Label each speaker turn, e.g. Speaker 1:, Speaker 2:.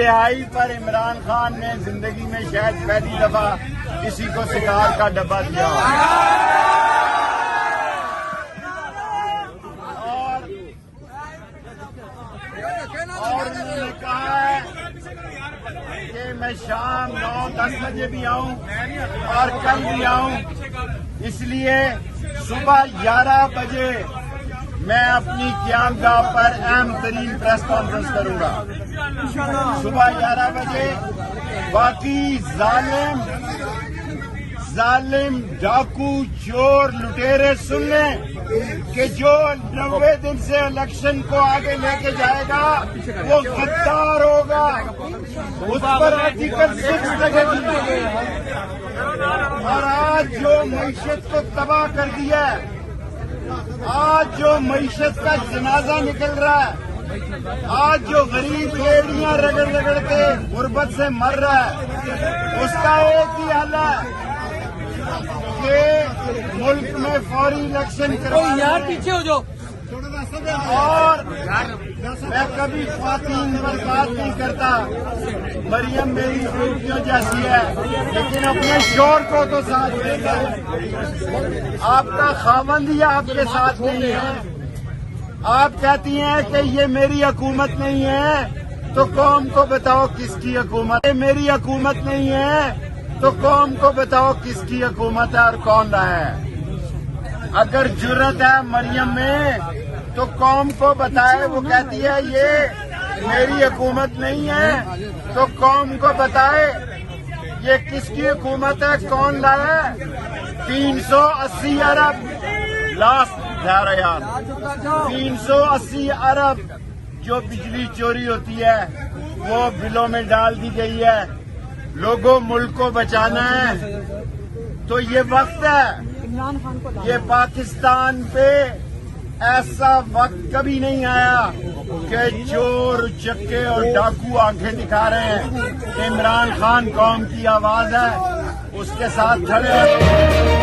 Speaker 1: رہائی پر عمران خان نے زندگی میں شاید پہلی دفعہ کسی کو سگار کا ڈبہ دیا اور انہوں نے کہا ہے کہ میں شام 9-10 بجے بھی آؤں اور کل بھی آؤں، اس لیے صبح 11 بجے میں اپنی قیامگاہ پر اہم ترین پریس کانفرنس کروں گا صبح 11 بجے۔ باقی ظالم ڈاکو چور لٹیرے سن لیں کہ جو 90 دن سے الیکشن کو آگے لے کے جائے گا وہ غدار ہوگا، اس پر آرٹیکل 6 لگے گی۔ اور آج جو معیشت کو تباہ کر دیا ہے، آج جو معیشت کا جنازہ نکل رہا ہے، آج جو غریب ایڑیاں رگڑ رگڑ کے غربت سے مر رہا ہے، اس کا ایک ہی حل ہے کہ ملک میں فوری الیکشن کروانا ہے۔
Speaker 2: پیچھے ہو جاؤ۔
Speaker 1: اور میں کبھی خواتین پر بات نہیں کرتا، مریم میری بیٹیوں جیسی ہے، لیکن اپنے شوہر کو تو ساتھ لے گا۔ آپ کا خاوند ہی آپ کے ساتھ نہیں ہے، آپ کہتی ہیں کہ یہ میری حکومت نہیں ہے، تو قوم کو بتاؤ کس کی حکومت ہے؟ میری حکومت نہیں ہے تو قوم کو بتاؤ کس کی حکومت ہے اور کون رہا ہے؟ اگر جرت ہے مریم میں تو قوم کو بتائے، وہ کہتی ہے یہ میری حکومت نہیں ہے، تو قوم کو بتائے یہ کس کی حکومت ہے، کون لایا ہے؟ 380 ارب لاسٹ جا رہا یار 380 ارب جو بجلی چوری ہوتی ہے وہ بلوں میں ڈال دی گئی ہے۔ لوگوں ملک کو بچانا ہے تو یہ وقت ہے، یہ پاکستان پہ ایسا وقت کبھی نہیں آیا کہ چور چکے اور ڈاکو آنکھیں دکھا رہے ہیں۔ عمران خان قوم کی آواز ہے، اس کے ساتھ کھڑے ہیں۔